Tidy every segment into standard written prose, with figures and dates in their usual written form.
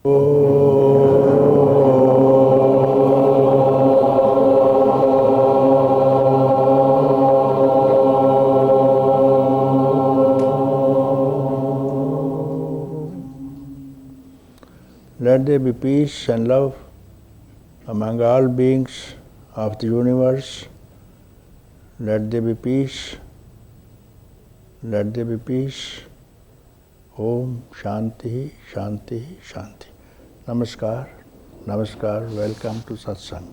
Let there be peace and love among all beings of the universe. Let there be peace. Let there be peace. Om Shanti, Shanti, Shanti. Namaskar, Namaskar. Welcome to satsang.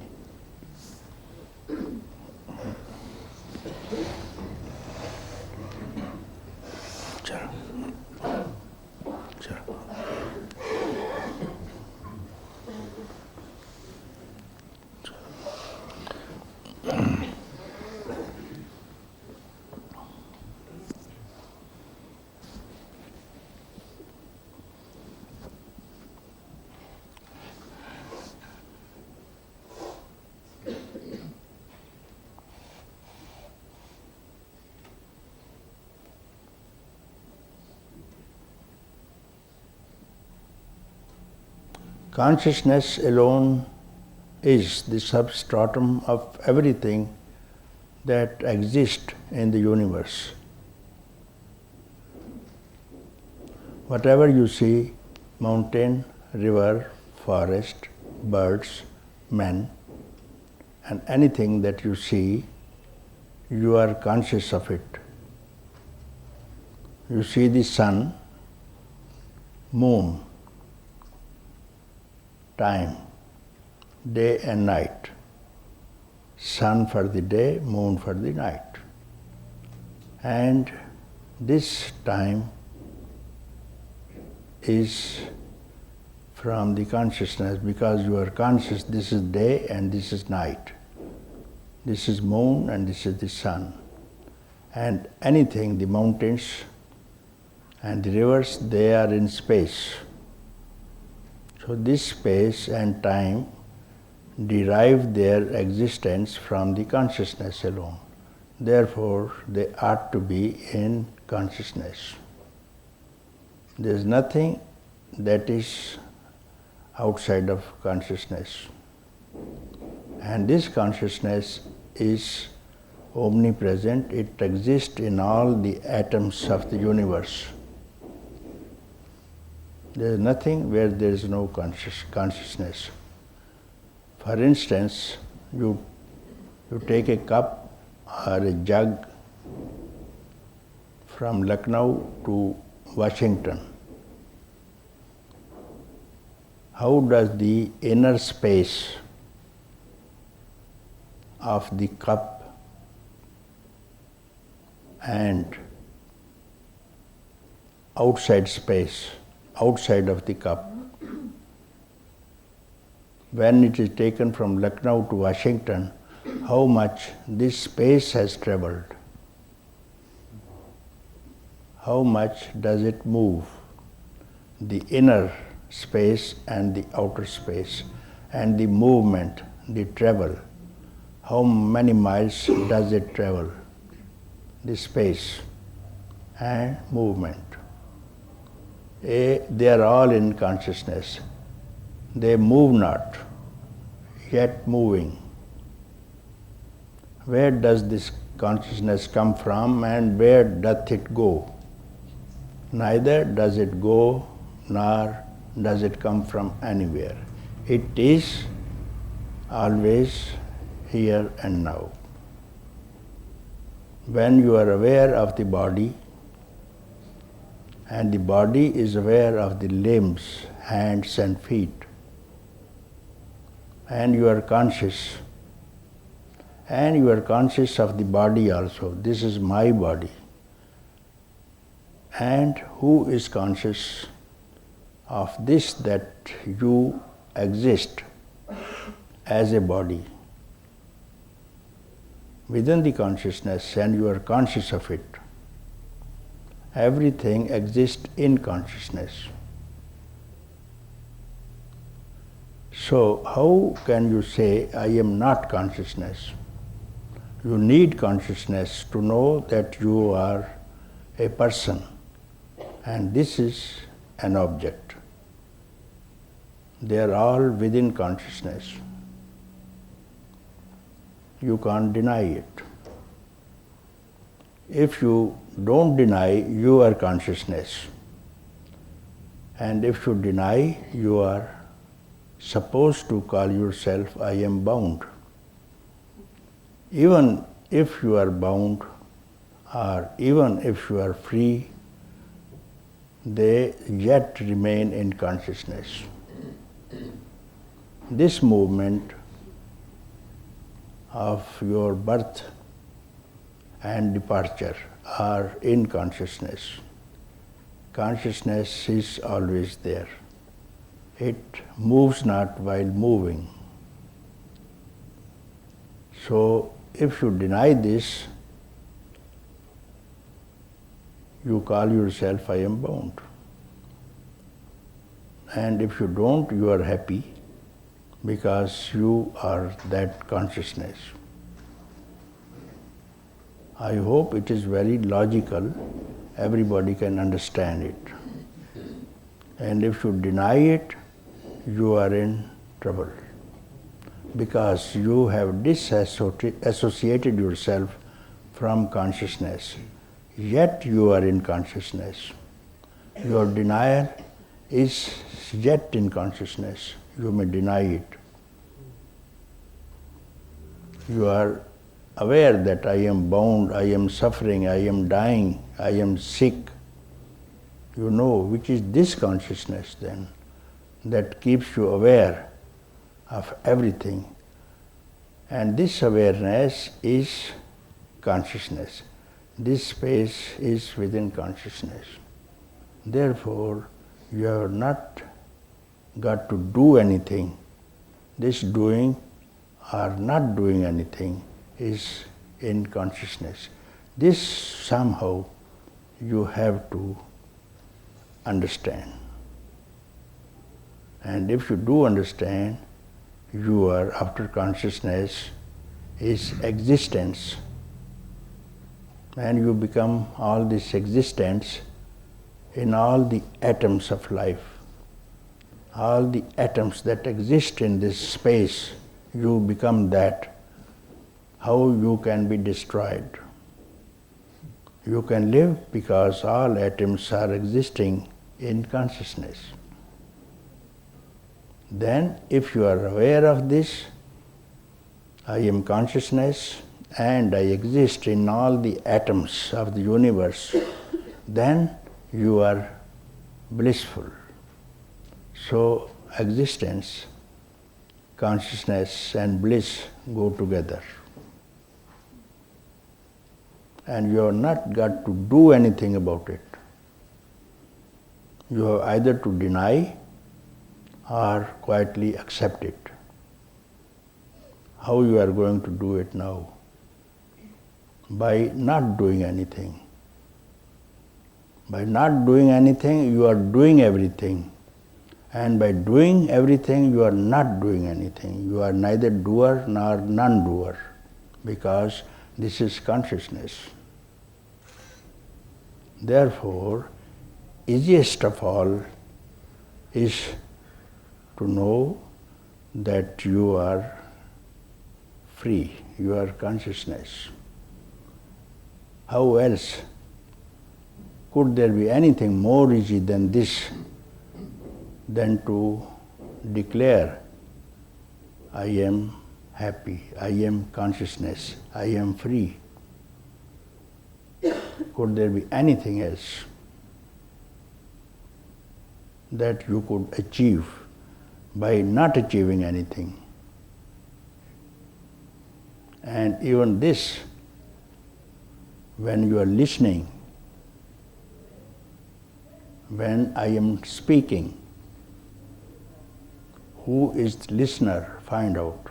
Consciousness alone is the substratum of everything that exists in the universe. Whatever you see, mountain, river, forest, birds, men, and anything that you see, you are conscious of it. You see the sun, moon, time, day and night. Sun for the day, moon for the night. And this time is from the consciousness, because you are conscious this is day and this is night. This is moon and this is the sun. And anything, the mountains and the rivers, they are in space. So this space and time derive their existence from the consciousness alone. Therefore, they ought to be in consciousness. There is nothing that is outside of consciousness. And this consciousness is omnipresent. It exists in all the atoms of the universe. There is nothing where there is no consciousness. For instance, you take a cup or a jug from Lucknow to Washington. How does the inner space of the cup and outside space, outside of the cup, when it is taken from Lucknow to Washington, how much this space has traveled? How much does it move? The inner space and the outer space, and the movement, the travel. How many miles does it travel? The space and movement. They are all in consciousness. They move not, yet moving. Where does this consciousness come from and where doth it go? Neither does it go nor does it come from anywhere. It is always here and now. When you are aware of the body, and the body is aware of the limbs, hands and feet, and you are conscious, and you are conscious of the body also. This is my body. And who is conscious of this, that you exist as a body within the consciousness, and you are conscious of it. Everything exists in consciousness. So how can you say, I am not consciousness? You need consciousness to know that you are a person, and this is an object. They are all within consciousness. You can't deny it. If you don't deny, you are consciousness. And if you deny, you are supposed to call yourself, I am bound. Even if you are bound, or even if you are free, they yet remain in consciousness. This movement of your birth and departure are in consciousness. Consciousness is always there. It moves not while moving. So, if you deny this, you call yourself, I am bound. And if you don't, you are happy because you are that consciousness. I hope it is very logical, everybody can understand it. And if you deny it, you are in trouble because you have disassociated yourself from consciousness, yet you are in consciousness. Your denial is yet in consciousness. You may deny it. You are aware that I am bound, I am suffering, I am dying, I am sick. You know which is this consciousness then that keeps you aware of everything. And this awareness is consciousness. This space is within consciousness. Therefore, you have not got to do anything. This doing or not doing anything is in consciousness. This somehow you have to understand. And if you do understand, you are after consciousness is existence. And you become all this existence in all the atoms of life. All the atoms that exist in this space, you become that. How you can be destroyed? You can live because all atoms are existing in consciousness. Then, if you are aware of this, I am consciousness and I exist in all the atoms of the universe, then you are blissful. So, existence, consciousness and bliss go together. And you have not got to do anything about it. You have either to deny or quietly accept it. How you are going to do it now? By not doing anything. By not doing anything, you are doing everything. And by doing everything, you are not doing anything. You are neither doer nor non-doer, because this is consciousness. Therefore, easiest of all is to know that you are free, you are consciousness. How else could there be anything more easy than this, than to declare, I am happy, I am consciousness, I am free? Could there be anything else that you could achieve by not achieving anything? And even this, when you are listening, when I am speaking, who is the listener, find out.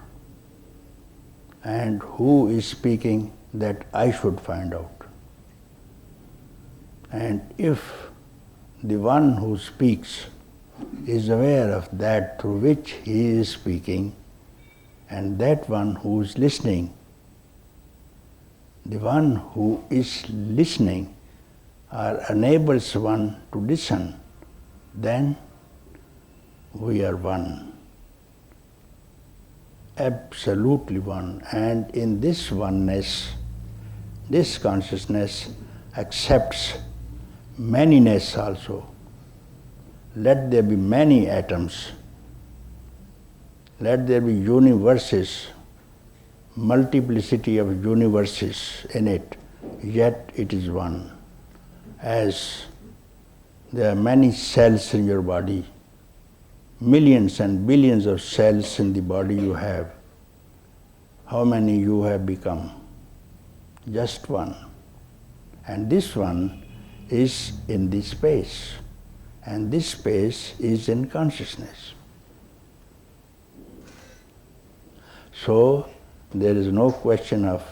And who is speaking, that I should find out. And if the one who speaks is aware of that through which he is speaking, and that one who is listening, the one who is listening or enables one to listen, then we are one, absolutely one. And in this oneness, this consciousness accepts manyness also. Let there be many atoms, let there be universes, multiplicity of universes in it, yet it is one. As there are many cells in your body, millions and billions of cells in the body you have, how many you have become? Just one. And this one is in this space, and this space is in consciousness. So there is no question of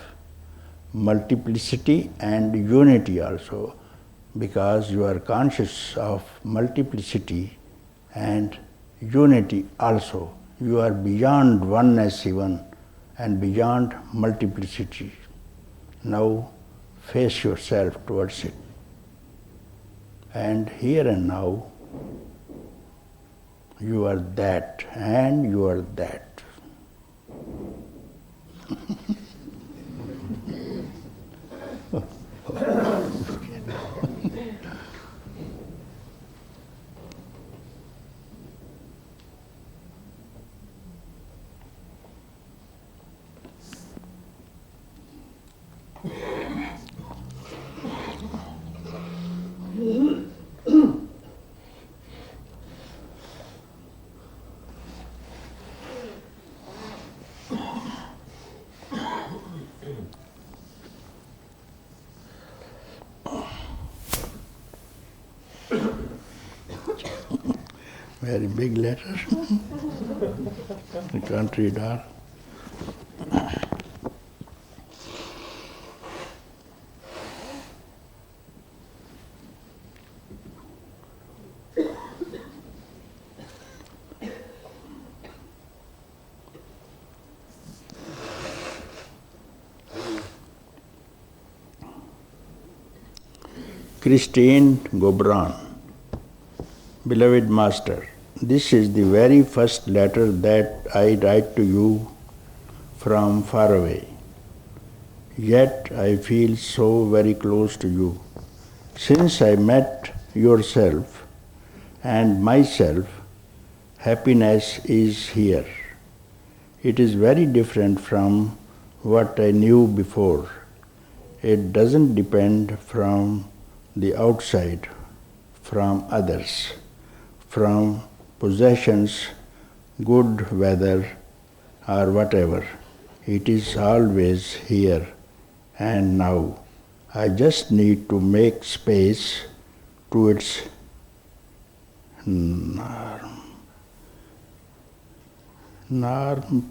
multiplicity and unity also, because you are conscious of multiplicity and unity also. You are beyond oneness even and beyond multiplicity. Now face yourself towards it. And here and now, you are that and you are that. Very big letter. You can't read all. Christine Gobran, beloved Master, this is the very first letter that I write to you from far away. Yet I feel so very close to you. Since I met yourself and myself, happiness is here. It is very different from what I knew before. It doesn't depend from the outside, from others, from possessions, good weather, or whatever. It is always here and now. I just need to make space to its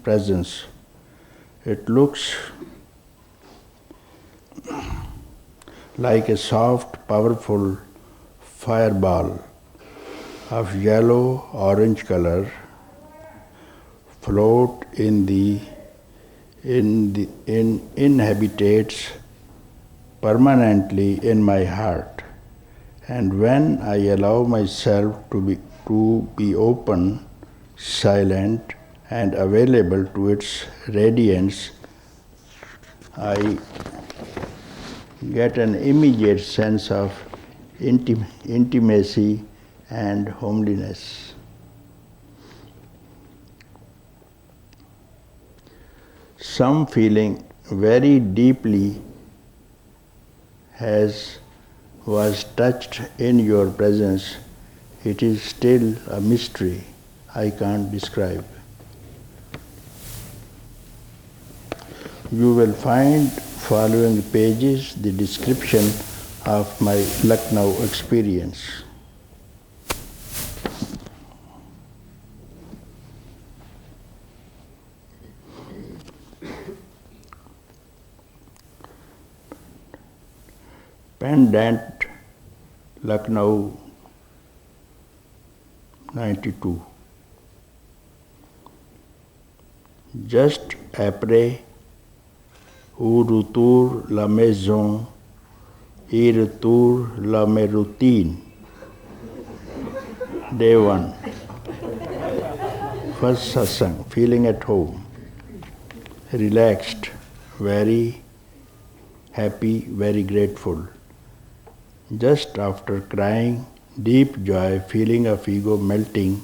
presence. It looks like a soft, powerful fireball of yellow-orange color float inhabitates permanently in my heart. And when I allow myself to be open, silent, and available to its radiance, I get an immediate sense of intimacy and homeliness. Some feeling very deeply was touched in your presence. It is still a mystery I can't describe. You will find following pages the description of my Lucknow experience. Pendant, Lucknow, 92. Just après ou retour la maison et retour la routine. Day 1. first satsang, feeling at home, relaxed, very happy, very grateful. Just after crying, deep joy, feeling of ego melting,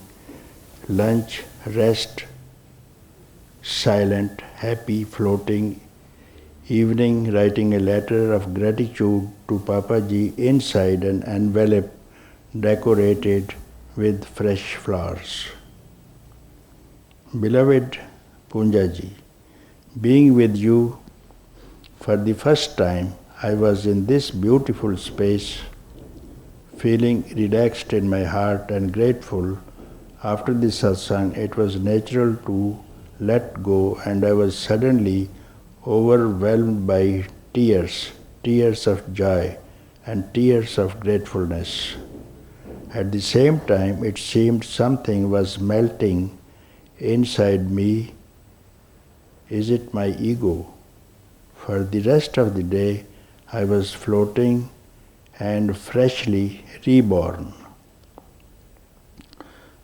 lunch, rest, silent, happy, floating, evening, writing a letter of gratitude to Papaji inside an envelope decorated with fresh flowers. Beloved Poonja, being with you for the first time, I was in this beautiful space, feeling relaxed in my heart and grateful. After the satsang, it was natural to let go, and I was suddenly overwhelmed by tears, tears of joy and tears of gratefulness. At the same time, it seemed something was melting inside me. Is it my ego? For the rest of the day, I was floating and freshly reborn.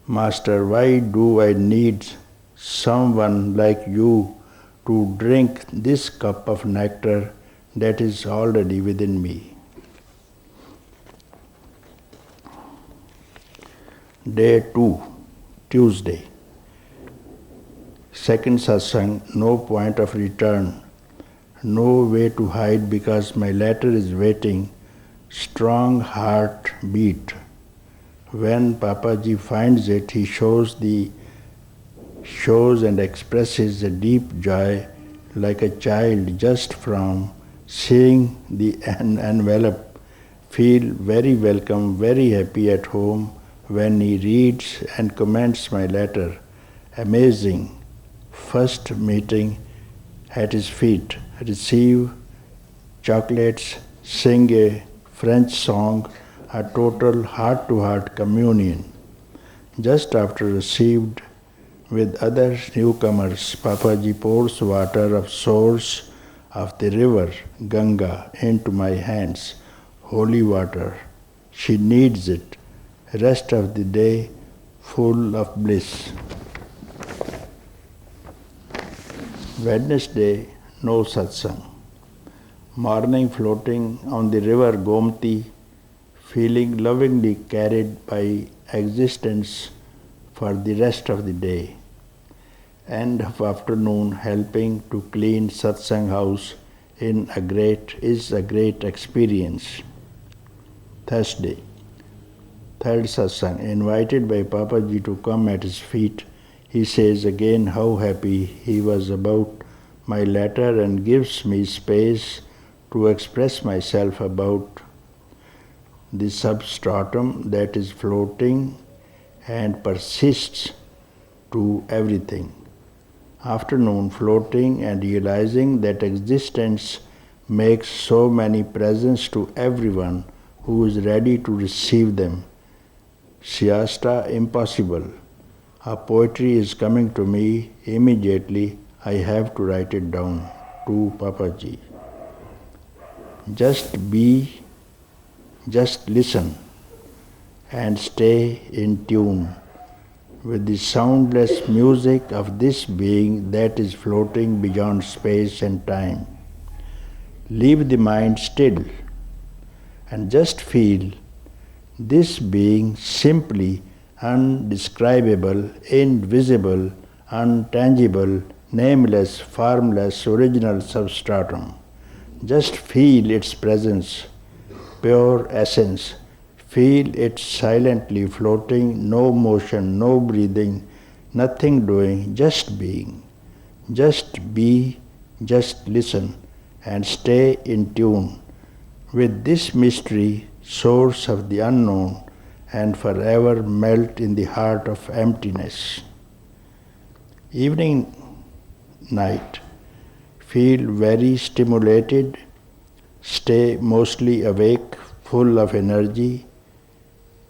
Master, why do I need someone like you to drink this cup of nectar that is already within me? Day 2, Tuesday. Second satsang, no point of return, no way to hide because my letter is waiting, strong heart beat. When Papaji finds it, he shows and expresses a deep joy like a child just from seeing the envelope, feel very welcome, very happy at home when he reads and comments my letter. Amazing. First meeting at his feet, receive chocolates, sing a French song, a total heart-to-heart communion. Just after received with other newcomers, Papaji pours water of source of the river Ganga into my hands, holy water. She needs it. Rest of the day full of bliss. Wednesday, no satsang. Morning floating on the river Gomti, feeling lovingly carried by existence for the rest of the day. End of afternoon helping to clean satsang house is a great experience. Thursday, third satsang, invited by Papaji to come at his feet. He says again how happy he was about my letter and gives me space to express myself about the substratum that is floating and persists to everything. Afternoon floating and realizing that existence makes so many presents to everyone who is ready to receive them. Siesta impossible. A poetry is coming to me immediately. I have to write it down to Papaji. Just be, just listen and stay in tune with the soundless music of this being that is floating beyond space and time. Leave the mind still and just feel this being simply undescribable, invisible, untangible, nameless, formless, original substratum. Just feel its presence, pure essence. Feel it silently floating, no motion, no breathing, nothing doing, just being. Just be, just listen, and stay in tune with this mystery, source of the unknown, and forever melt in the heart of emptiness. Evening, night. Feel very stimulated, stay mostly awake, full of energy,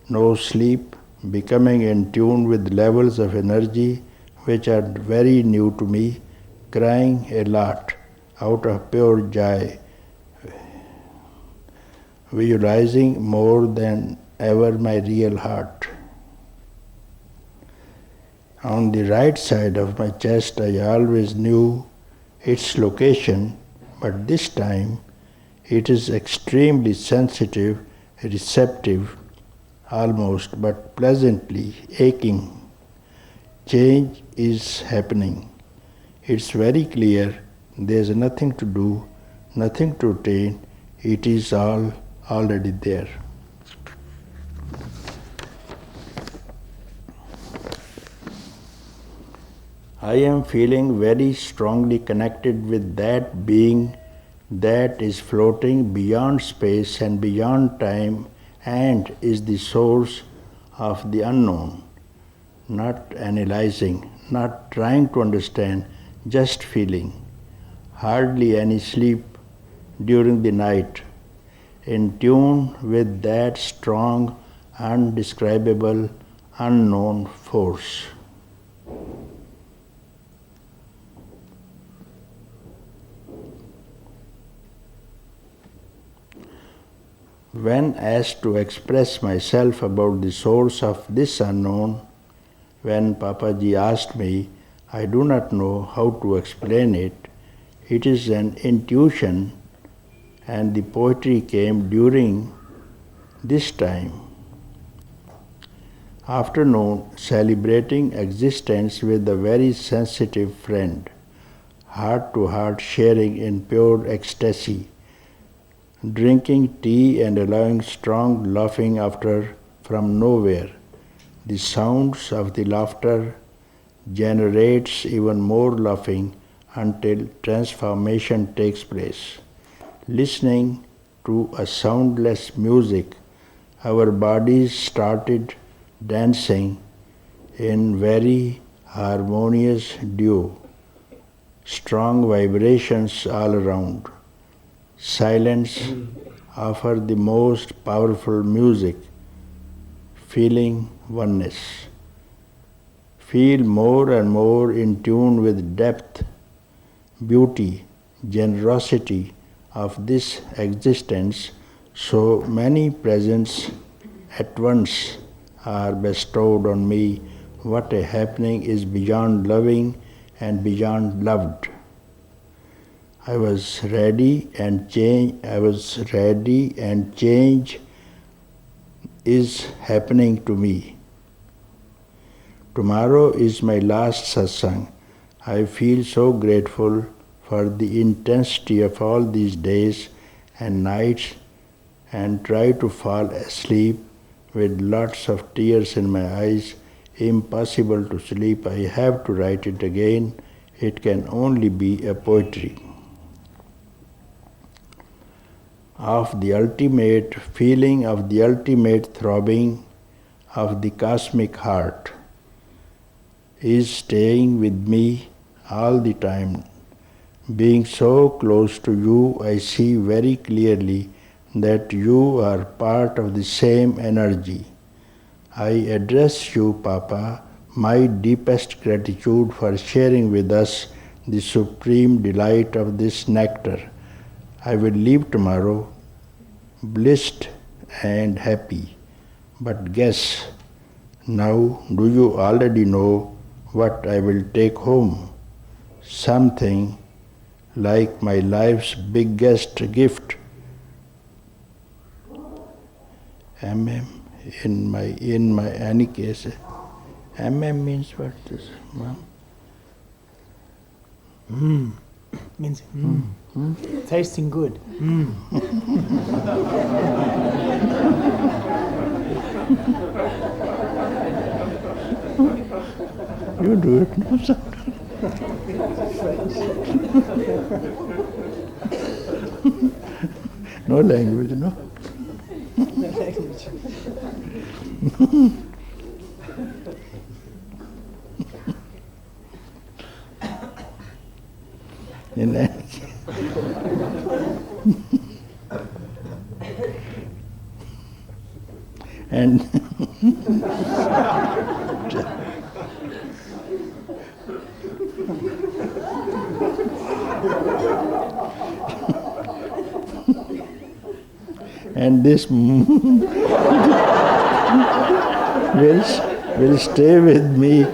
no sleep, becoming in tune with levels of energy which are very new to me, crying a lot out of pure joy, visualizing more than ever my real heart. On the right side of my chest, I always knew its location, but this time it is extremely sensitive, receptive, almost, but pleasantly aching. Change is happening. It's very clear. There's nothing to do, nothing to attain. It is all already there. I am feeling very strongly connected with that being that is floating beyond space and beyond time and is the source of the unknown. Not analyzing, not trying to understand, just feeling. Hardly any sleep during the night. In tune with that strong, undescribable, unknown force. When asked to express myself about the source of this unknown, when Papaji asked me, I do not know how to explain it. It is an intuition, and the poetry came during this time. Afternoon, celebrating existence with a very sensitive friend, heart to heart sharing in pure ecstasy, drinking tea and allowing strong laughing after from nowhere. The sounds of the laughter generates even more laughing until transformation takes place. Listening to a soundless music, our bodies started dancing in very harmonious duo, strong vibrations all around. Silence offered the most powerful music, feeling oneness. Feel more and more in tune with depth, beauty, generosity of this existence. So many presents at once are bestowed on me. What a happening is beyond loving and beyond loved. I was ready and change is happening to me. Tomorrow is my last satsang. I feel so grateful for the intensity of all these days and nights and try to fall asleep with lots of tears in my eyes. Impossible to sleep. I have to write it again. It can only be a poetry. Of the ultimate feeling, of the ultimate throbbing of the cosmic heart is staying with me all the time. Being so close to you, I see very clearly that you are part of the same energy. I address you, Papa, my deepest gratitude for sharing with us the supreme delight of this nectar. I will leave tomorrow, blissed and happy. But guess, now do you already know what I will take home? Something like my life's biggest gift. MM in my any case. MM means what is Means tasting good. You do it, no, sir. No language, no? No language. In and and this will stay with me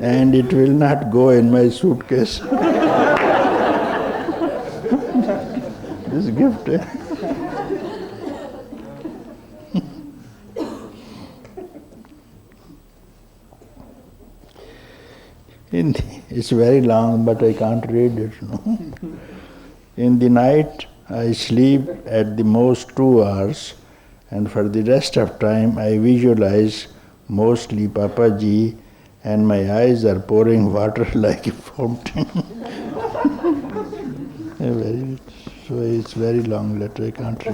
and it will not go in my suitcase. This gift. It's very long, but I can't read it. No? In the night, I sleep at the most 2 hours, and for the rest of time, I visualize mostly Papaji, and my eyes are pouring water like a fountain. So it's very long letter, I can't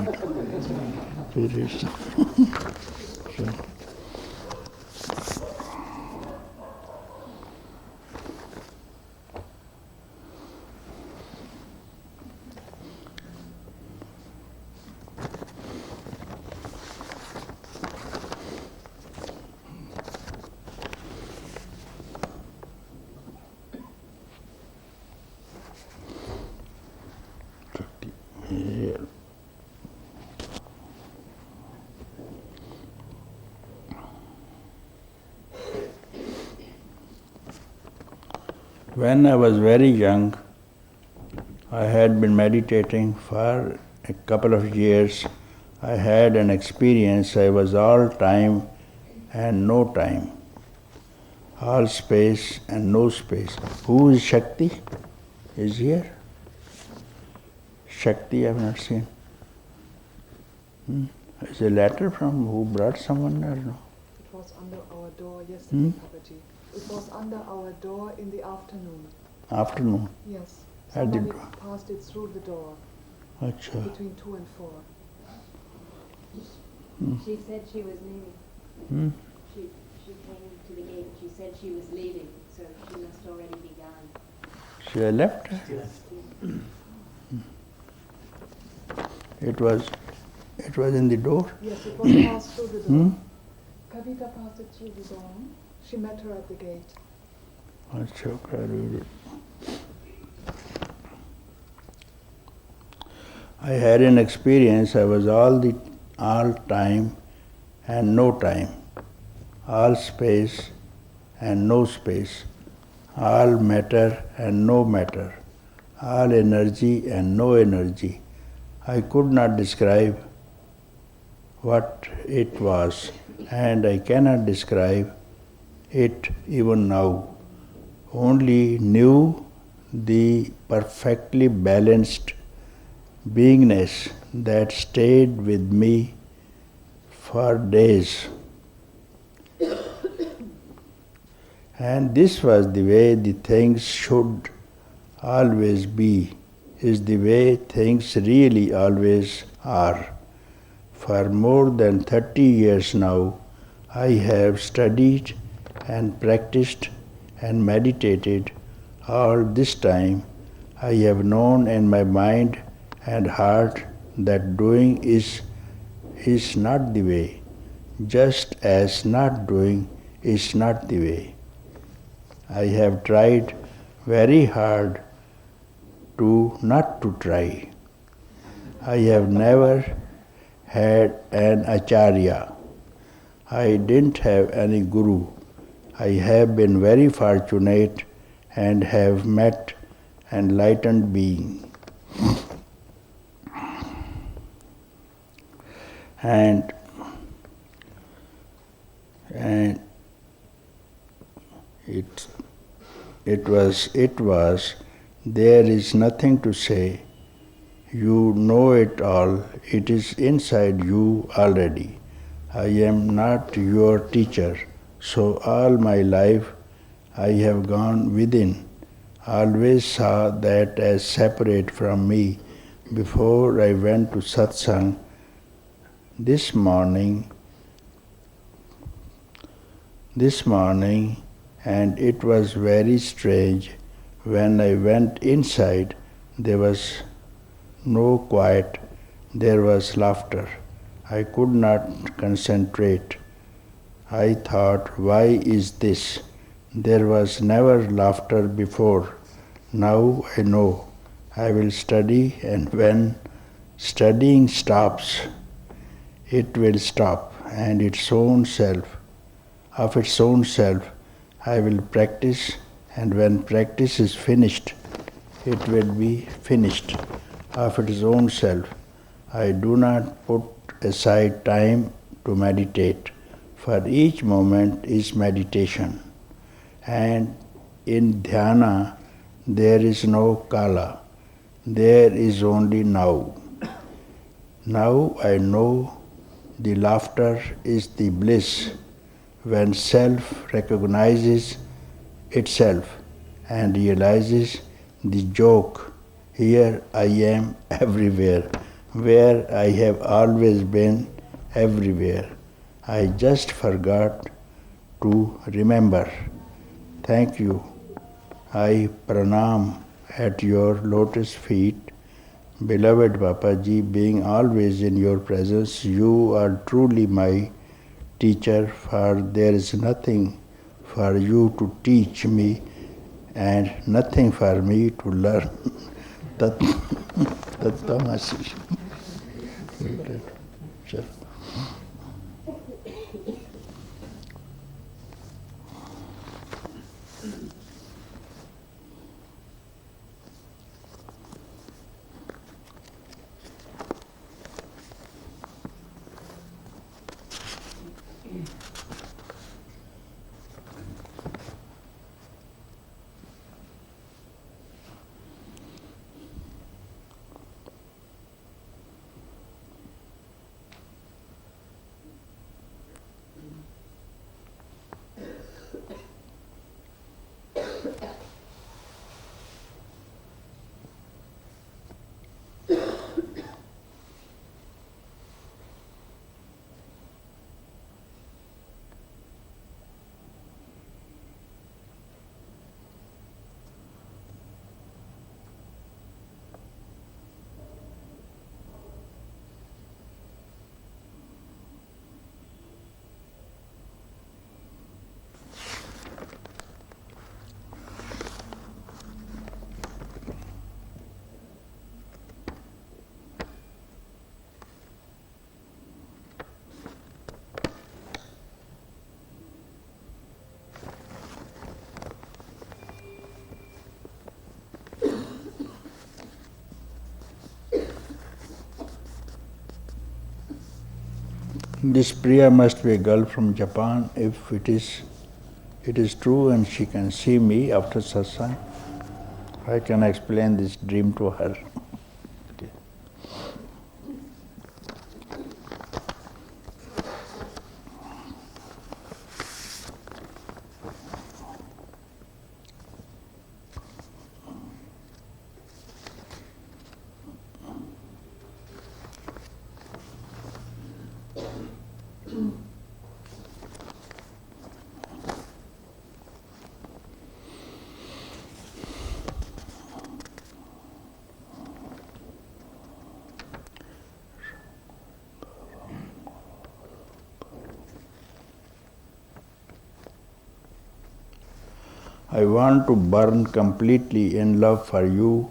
read. So. Yeah. When I was very young, I had been meditating for a couple of years. I had an experience. I was all time and no time, all space and no space. Who is Shakti? Is here? Shakti I have not seen. Is a letter from who brought someone or no? It was under our door yesterday, Papaji. It was under our door in the afternoon. Afternoon? Yes. At the Somebody passed it through the door. Achha. Between 2 and 4. She said she was leaving. She came to the gate. She said she was leaving, so she must already be gone. She had left? It was in the door? Yes, it was passed through the door. Kavita passed it through the door. She met her at the gate. Achha, okay, I read it. I had an experience. I was all time and no time, all space and no space, all matter and no matter, all energy and no energy. I could not describe what it was, and I cannot describe it even now. Only knew the perfectly balanced beingness that stayed with me for days. And this was the way the things should always be, is the way things really always are. For more than 30 years now, I have studied and practiced and meditated. All this time, I have known in my mind and heart that doing is not the way, just as not doing is not the way. I have tried very hard to not to try. I have never had an acharya. I didn't have any guru. I have been very fortunate and have met enlightened beings. And it was, there is nothing to say. You know it all. It is inside you already. I am not your teacher. So all my life I have gone within, always saw that as separate from me. Before I went to satsang this morning, and it was very strange. When I went inside, there was no quiet, there was laughter. I could not concentrate. I thought, why is this? There was never laughter before. Now I know. I will study, and when studying stops, it will stop, and of its own self, I will practice, and when practice is finished, it will be finished of its own self. I do not put aside time to meditate, for each moment is meditation. And in dhyana, there is no kala, there is only now. Now I know the laughter is the bliss when self recognizes itself and realizes the joke. Here I am everywhere, where I have always been everywhere. I just forgot to remember. Thank you. I pranam at your lotus feet. Beloved Papaji, being always in your presence, you are truly my teacher, for there is nothing for you to teach me and nothing for me to learn. Tattamasi. This Priya must be a girl from Japan. If it is true and she can see me after satsang, I can explain this dream to her. Okay. I want to burn completely in love for you.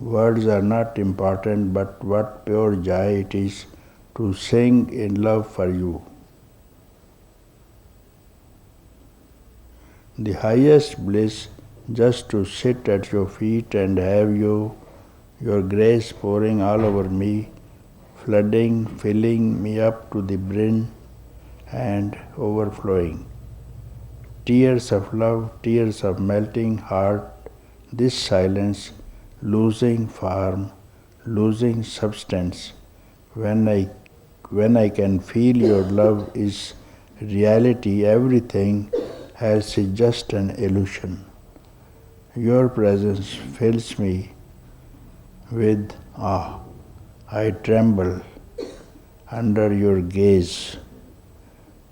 Words are not important, but what pure joy it is to sing in love for you. The highest bliss just to sit at your feet and have your grace pouring all over me, flooding, filling me up to the brim and overflowing. Tears of love, tears of melting heart, this silence losing form, losing substance. When I can feel your love is reality, everything else is just an illusion. Your presence fills me with awe. I tremble under your gaze.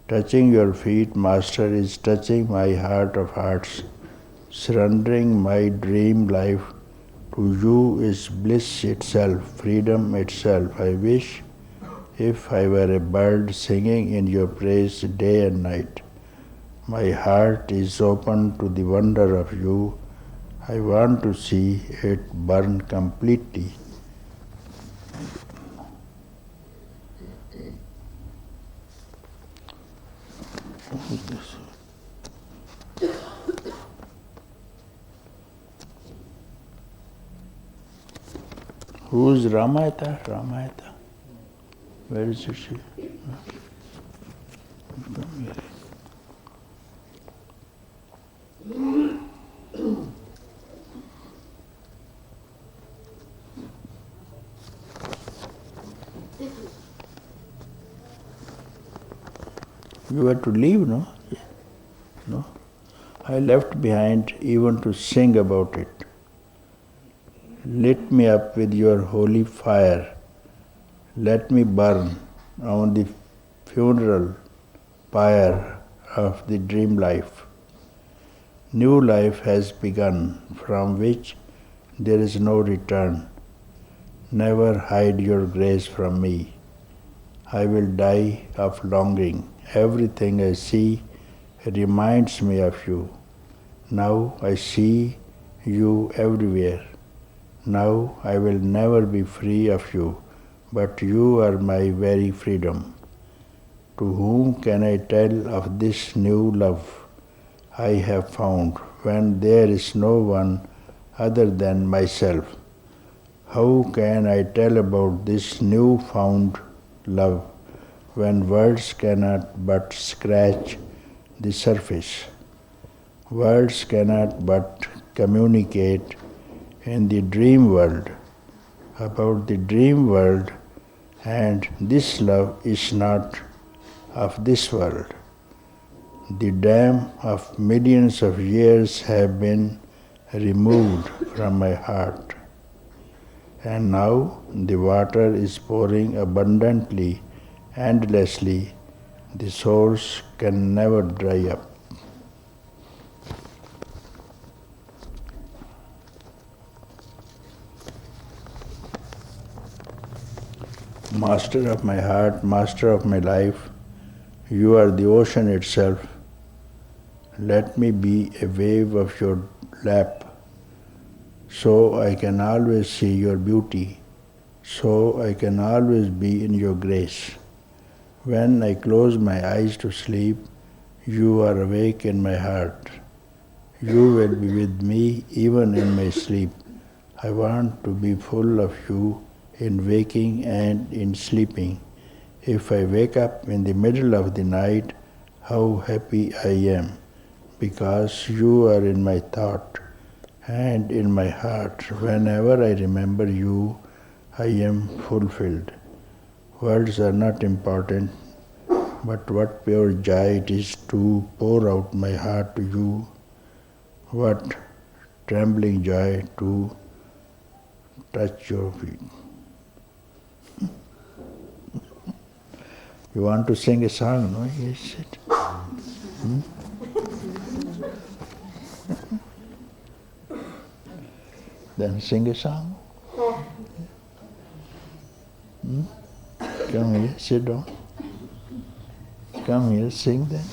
Touching your feet, Master, is touching my heart of hearts. Surrendering my dream life to you is bliss itself, freedom itself. I wish if I were a bird singing in your praise day and night. My heart is open to the wonder of you. I want to see it burn completely. Who's Ramayata? Ramayata. Where is she? You had to leave, no? No? I left behind even to sing about it. Lit me up with your holy fire. Let me burn on the funeral pyre of the dream life. New life has begun, from which there is no return. Never hide your grace from me. I will die of longing. Everything I see reminds me of you. Now I see you everywhere. Now I will never be free of you, but you are my very freedom. To whom can I tell of this new love I have found when there is no one other than myself? How can I tell about this new found love when words cannot but scratch the surface? Words cannot but communicate in the dream world about the dream world, and this love is not of this world. The dam of millions of years have been removed from my heart, and now the water is pouring abundantly, endlessly. The source can never dry up. Master of my heart, master of my life, you are the ocean itself. Let me be a wave of your lap, so I can always see your beauty, so I can always be in your grace. When I close my eyes to sleep, you are awake in my heart. You will be with me even in my sleep. I want to be full of you in waking and in sleeping. If I wake up in the middle of the night, how happy I am, because you are in my thought and in my heart. Whenever I remember you, I am fulfilled. Words are not important, but what pure joy it is to pour out my heart to you. What trembling joy to touch your feet. You want to sing a song, no? Yes. Then sing a song. Come here, sit down. Come here, sing then.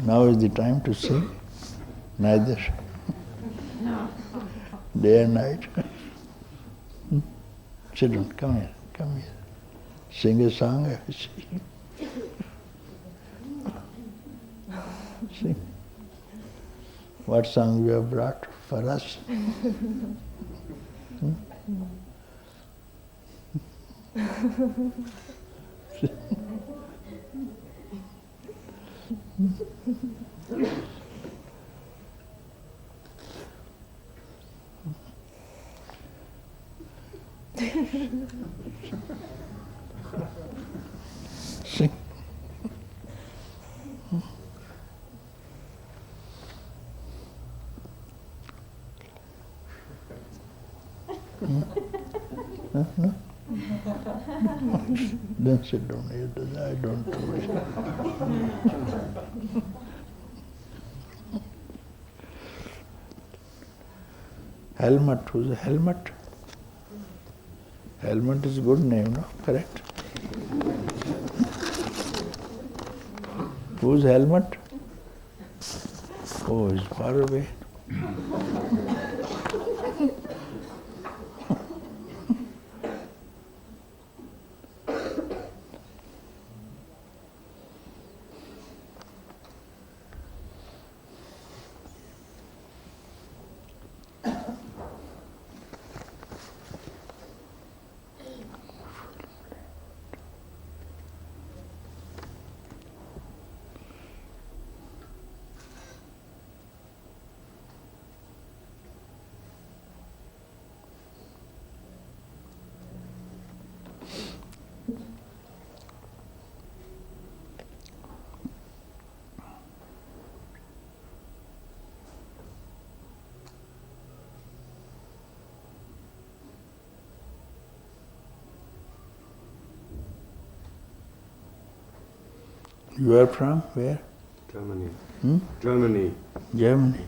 Now is the time to sing. Neither day and night. Sit down, come here, come here. Sing a song, I will sing. Sing. What song you have brought for us? Sing. No? Then sit down here. I don't do it. Helmut, who's a Helmut? Helmut is a good name, no? Correct? Who's Helmut? Oh, he's far away. You are from where? Germany. Hmm? Germany. Germany.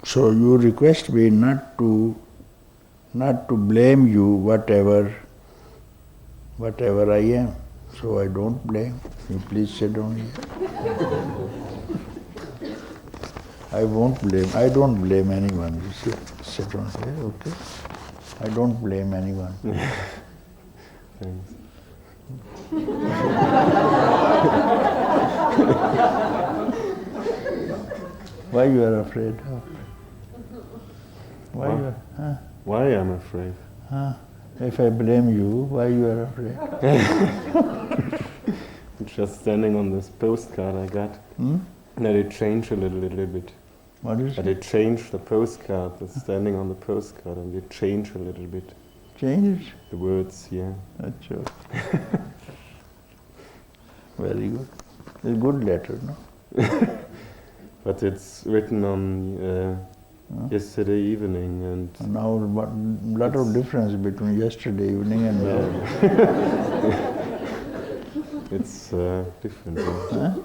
So you request me not to blame you whatever I am. So I don't blame. You please sit down here. I won't blame. I don't blame anyone. You sit down here, okay? I don't blame anyone. Thanks. Why you are afraid? Why What? you are, huh? Why I'm afraid? Huh? If I blame you, why you are afraid? Just standing on this postcard I got, that it changed a little bit. What is That it? it changed the postcard, that's standing on the postcard, and it changed a little bit. Change? The words, yeah. That's sure. Very good. It's a good letter, no? But it's written on yesterday evening, and Now, what lot of difference between yesterday evening and now. it's different. Huh?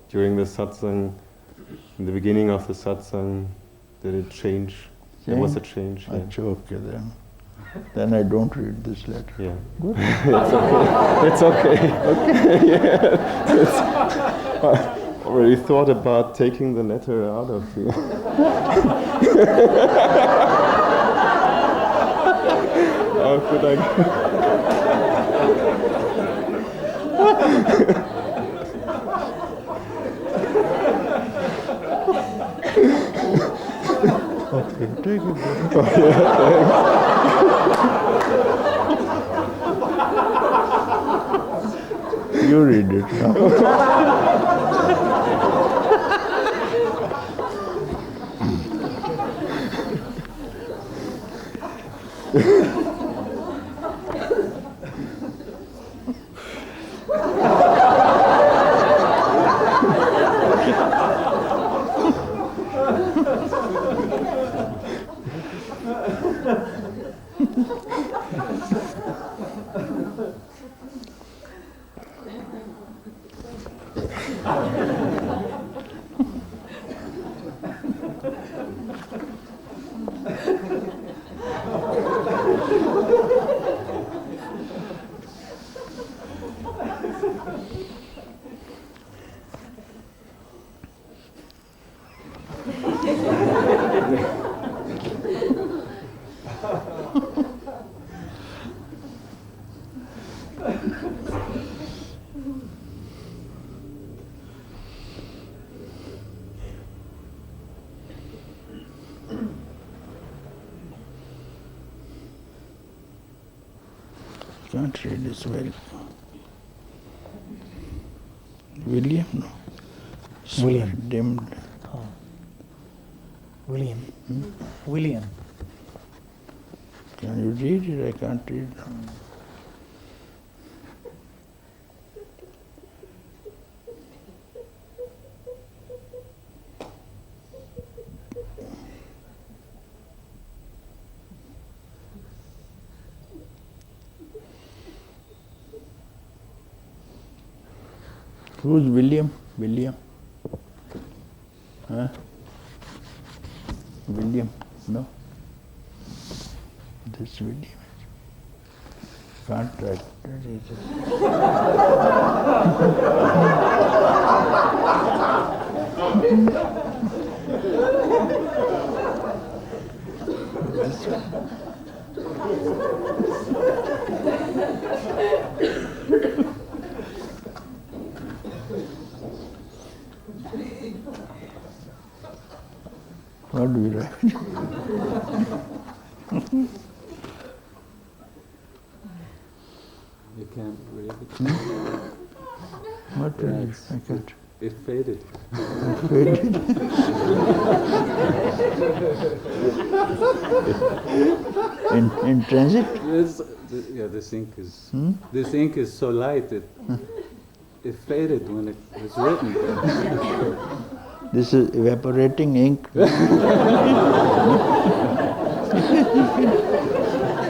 During the satsang, in the beginning of the satsang, did it change? There was a change. Yeah. That's okay then. Then I don't read this letter. Yeah. Good. It's okay. Okay. Yeah. I already thought about taking the letter out of here. How could I? Okay, take it. Oh, yeah, You read it now. Can't read this well. William? No. William. Dimmed. Oh. William. William. Can you read it? I can't read. Who's William? William? Huh? William? No? This William. Can't write. This one. What do we write? You can't read it. What do we I can't. It faded. Faded. In transit? This ink is this ink is so light it faded when it was written. This is evaporating ink.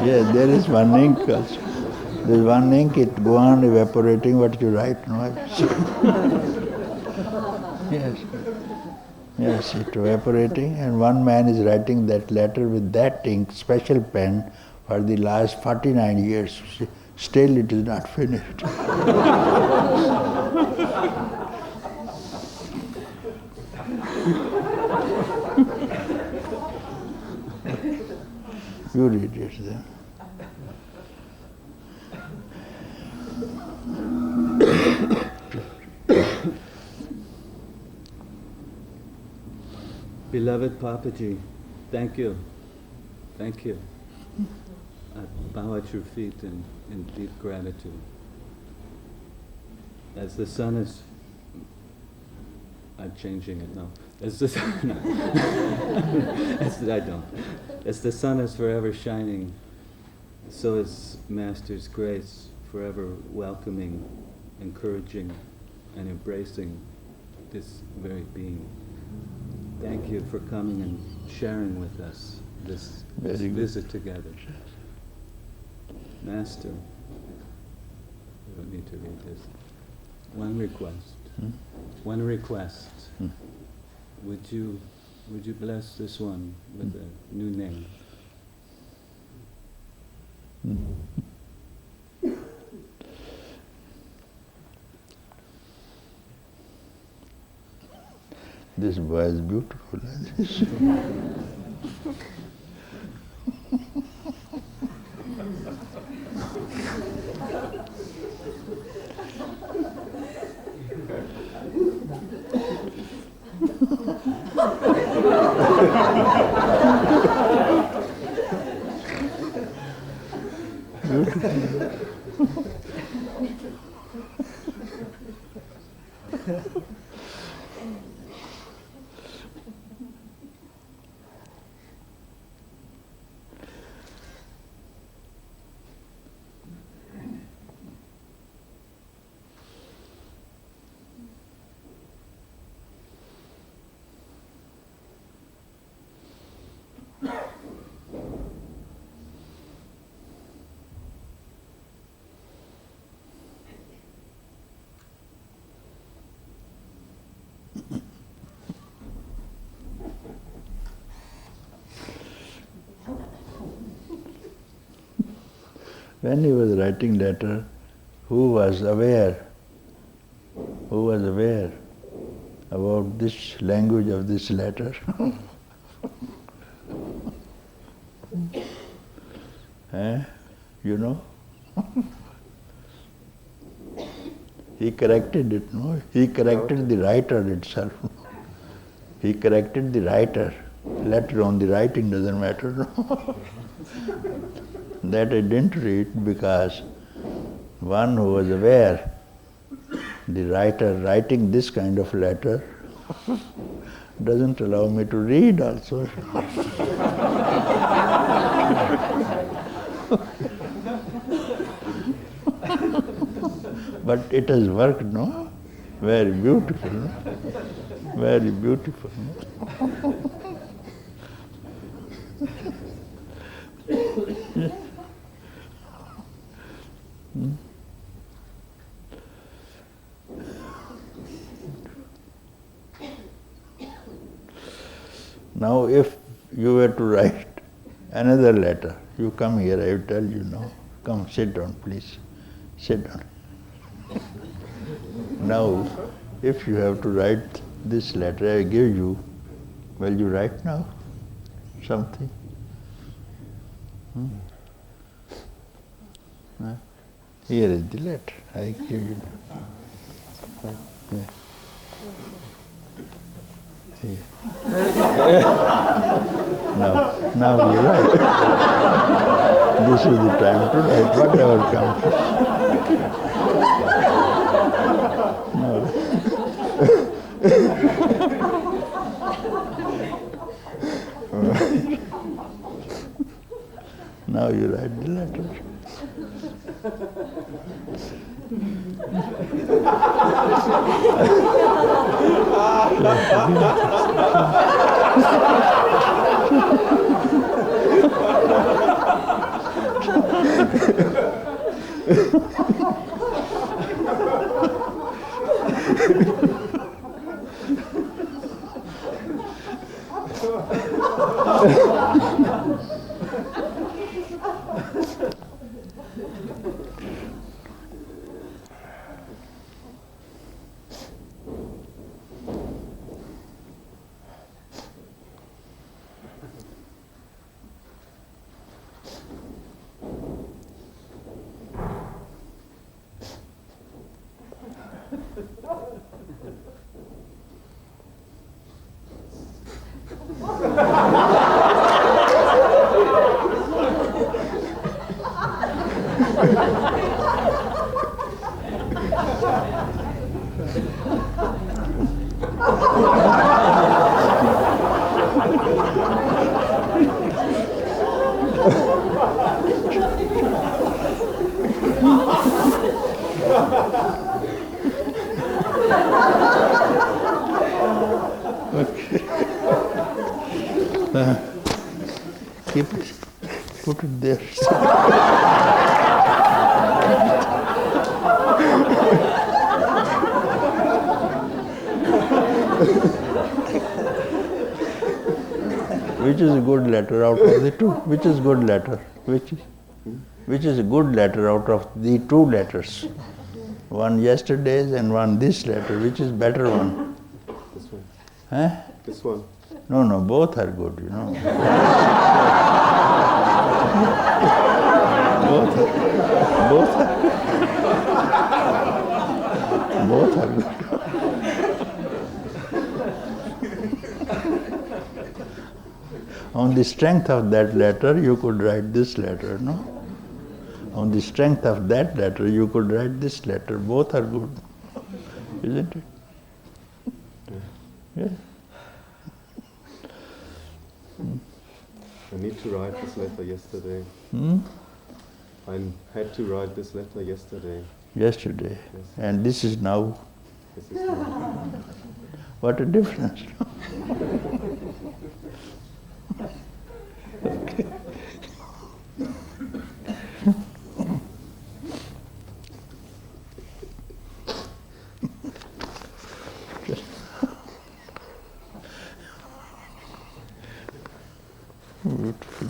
Yeah, there is one ink also. There is one ink, it go on evaporating what you write. No? Yes. Yes, it's evaporating, and one man is writing that letter with that ink, special pen, for the last 49 years. Still it is not finished. You read it then. Beloved Papaji, thank you. Thank you. I bow at your feet in deep gratitude. As the sun is, I'm changing it now. As the sun, I don't. As the sun is forever shining, so is Master's grace forever welcoming, encouraging, and embracing this very being. Thank you for coming and sharing with us this visit together. Master, you don't need to read this. One request. One request. Would you bless this one with a new name? This boy is beautiful. When he was writing letter, who was aware about this language of this letter? You know? He corrected it, no? He corrected the writer itself. He corrected the writer. Letter on the writing doesn't matter, no? That I didn't read because one who was aware, the writer writing this kind of letter, doesn't allow me to read also. But it has worked, no? Very beautiful, no? Very beautiful, no? write another letter. You come here, I will tell you, no. Come, sit down, please. Sit down. Now, if you have to write this letter I give you, will you write now something? Huh? Here is the letter I give you. Yeah. Here. Now you write. This is the time to write whatever comes. Now you write the letter. Keep it, put it there. Which is a good letter out of the two? Which is good letter? Which is a good letter out of the two letters? One yesterday's and one this letter. Which is better one? This one. Huh? This one. No, both are good, you know. Both are good. On the strength of that letter, you could write this letter, no? On the strength of that letter, you could write this letter. Both are good, isn't it? Yeah. I need to write this letter yesterday. I had to write this letter yesterday. Yesterday. Yes. And this is now. This is now. What a difference. Okay. Beautiful.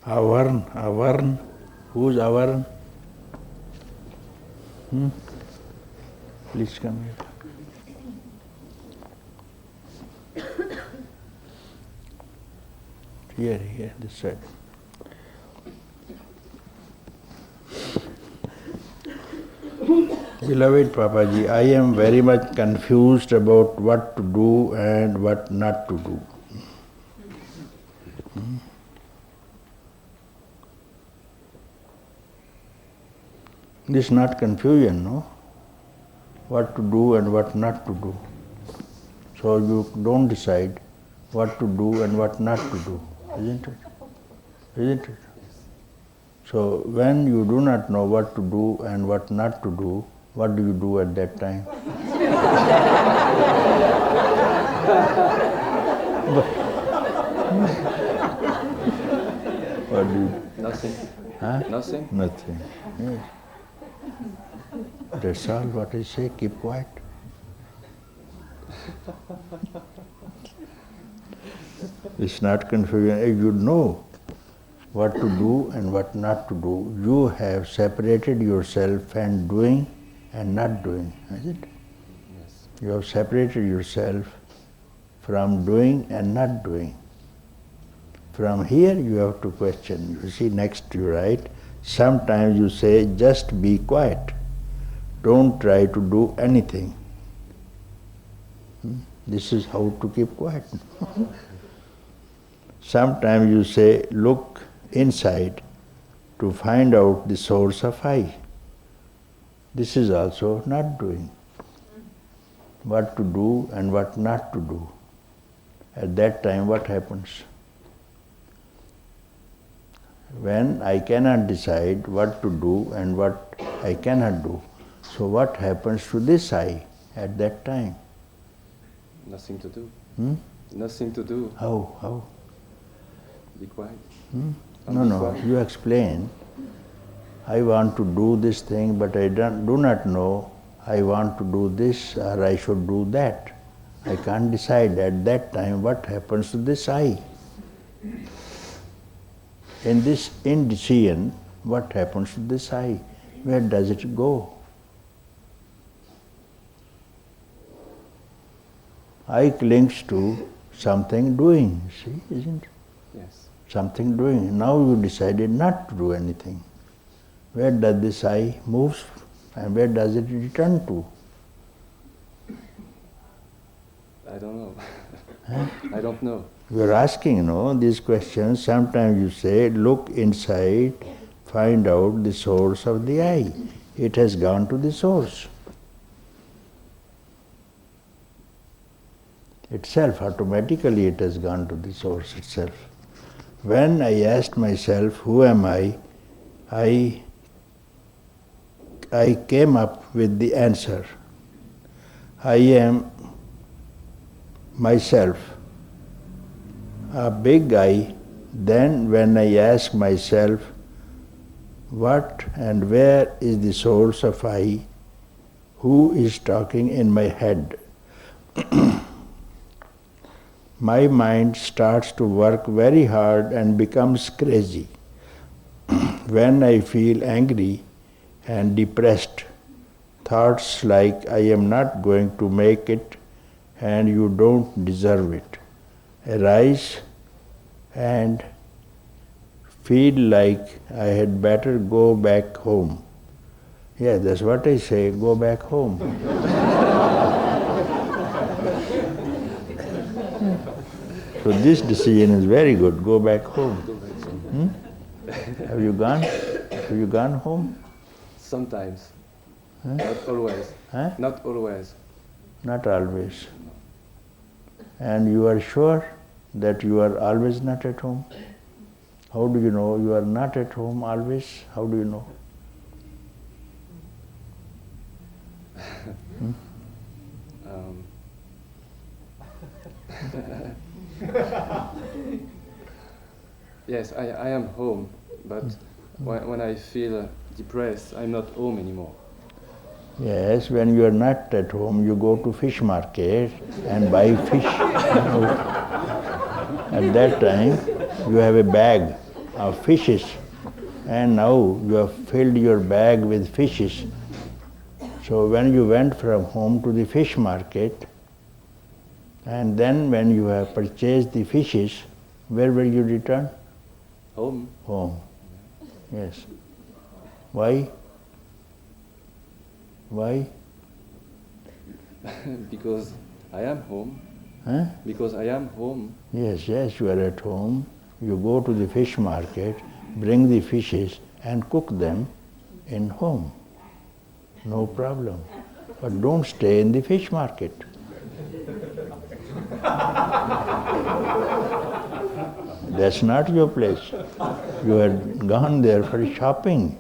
Avarn. Who's Avarn? Please come here. Here, this side. Beloved Papaji, I am very much confused about what to do and what not to do. This is not confusion, no? What to do and what not to do. So you don't decide what to do and what not to do, isn't it? Isn't it? So when you do not know what to do and what not to do, what do you do at that time? What do you? Nothing. Huh? Nothing? Nothing. Yes. That's all what I say, keep quiet. It's not confusion. If you know what to do and what not to do, you have separated yourself and doing and not doing, is it? Yes. You have separated yourself from doing and not doing. From here you have to question. You see, next you write, sometimes you say, just be quiet. Don't try to do anything. This is how to keep quiet. Sometimes you say, look inside to find out the source of I. This is also not doing. What to do and what not to do. At that time, what happens? When I cannot decide what to do and what I cannot do, so what happens to this I at that time? Nothing to do. Nothing to do. How? Be quiet. No, you explain. I want to do this thing, but I do not know I want to do this or I should do that. I can't decide at that time what happens to this I. In this indecision, what happens to this I? Where does it go? I clings to something doing, see, isn't it? Yes. Something doing. Now you decided not to do anything. Where does this I move and where does it return to? I don't know. Huh? I don't know. You are asking, these questions. Sometimes you say, look inside, find out the source of the I. It has gone to the source. Itself, automatically it has gone to the source itself. When I asked myself, who am I came up with the answer. I am myself, a big I. Then when I ask myself, what and where is the source of I? Who is talking in my head? My mind starts to work very hard and becomes crazy. When I feel angry and depressed, thoughts like I am not going to make it and you don't deserve it arise and feel like I had better go back home. Yeah, that's what I say, go back home. So this decision is very good, go back home. Have you gone home? Sometimes. Huh? Not always. Huh? Not always. Not always. And you are sure that you are always not at home? How do you know you are not at home always? How do you know? Yes, I am home, but when I feel depressed, I'm not home anymore. Yes, when you are not at home, you go to fish market and buy fish. At that time, you have a bag of fishes, and now you have filled your bag with fishes, So when you went from home to the fish market, and then when you have purchased the fishes, where will you return? Home. Home. Yes. Why? Why? Because I am home. Huh? Because I am home. Yes, you are at home. You go to the fish market, bring the fishes and cook them in home. No problem. But don't stay in the fish market. That's not your place. You had gone there for shopping.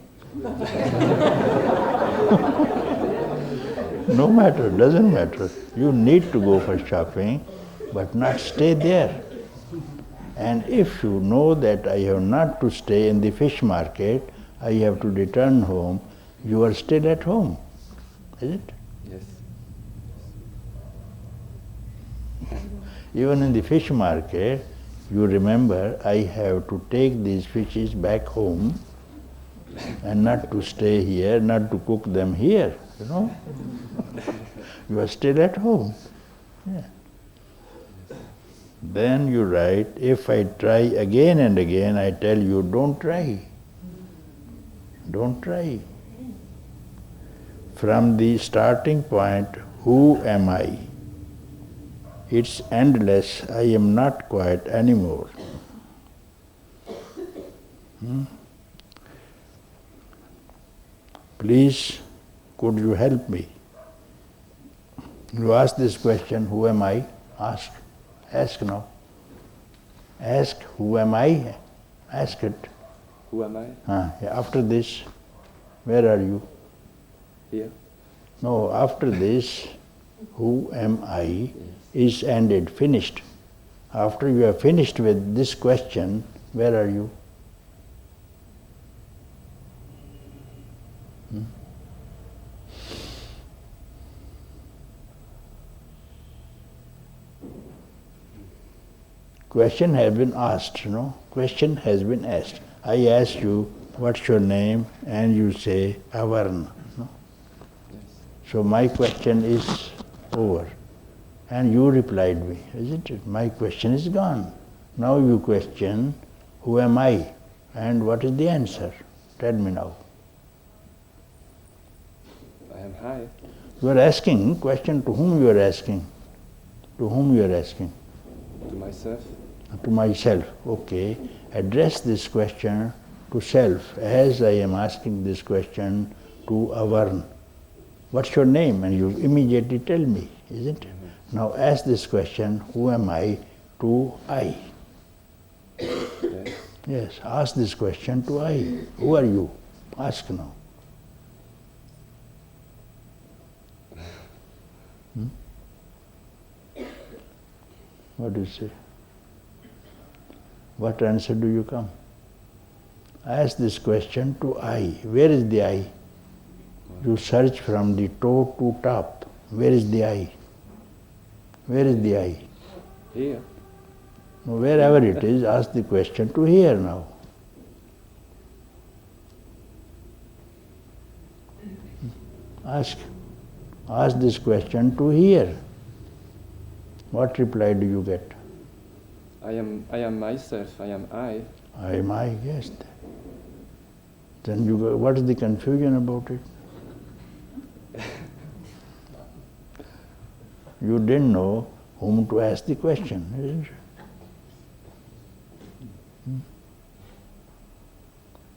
No matter, doesn't matter. You need to go for shopping, but not stay there. And if you know that I have not to stay in the fish market, I have to return home, you are still at home, is it? Yes. Even in the fish market, you remember I have to take these fishes back home and not to stay here, not to cook them here, you know. You are still at home. Yeah. Then you write, if I try again and again, I tell you, don't try. Don't try. From the starting point, who am I? It's endless, I am not quiet anymore. Please, could you help me? You ask this question, who am I? Ask now. Ask, who am I? Ask it. Who am I? After this, where are you? Here. No, after this, who am I is ended, finished. After you have finished with this question, where are you? Question has been asked, Question has been asked. I ask you, what's your name? And you say, Avarna. No? Yes. So my question is over. And you replied me, isn't it? My question is gone. Now you question, who am I? And what is the answer? Tell me now. I am high. You are asking question to whom you are asking? To whom you are asking? To myself. To myself. Okay. Address this question to self as I am asking this question to Avarna. What's your name? And you immediately tell me, isn't it? Now ask this question, who am I, to I. Yes. Yes, ask this question to I. Who are you? Ask now. What do you say? What answer do you come? Ask this question to I. Where is the I? You search from the toe to top. Where is the I? Where is the I? Here. Wherever it is, ask the question to here now. Ask this question to here. What reply do you get? I am myself, I am I. I am I, yes. Then you go, what is the confusion about it? You didn't know whom to ask the question, isn't it?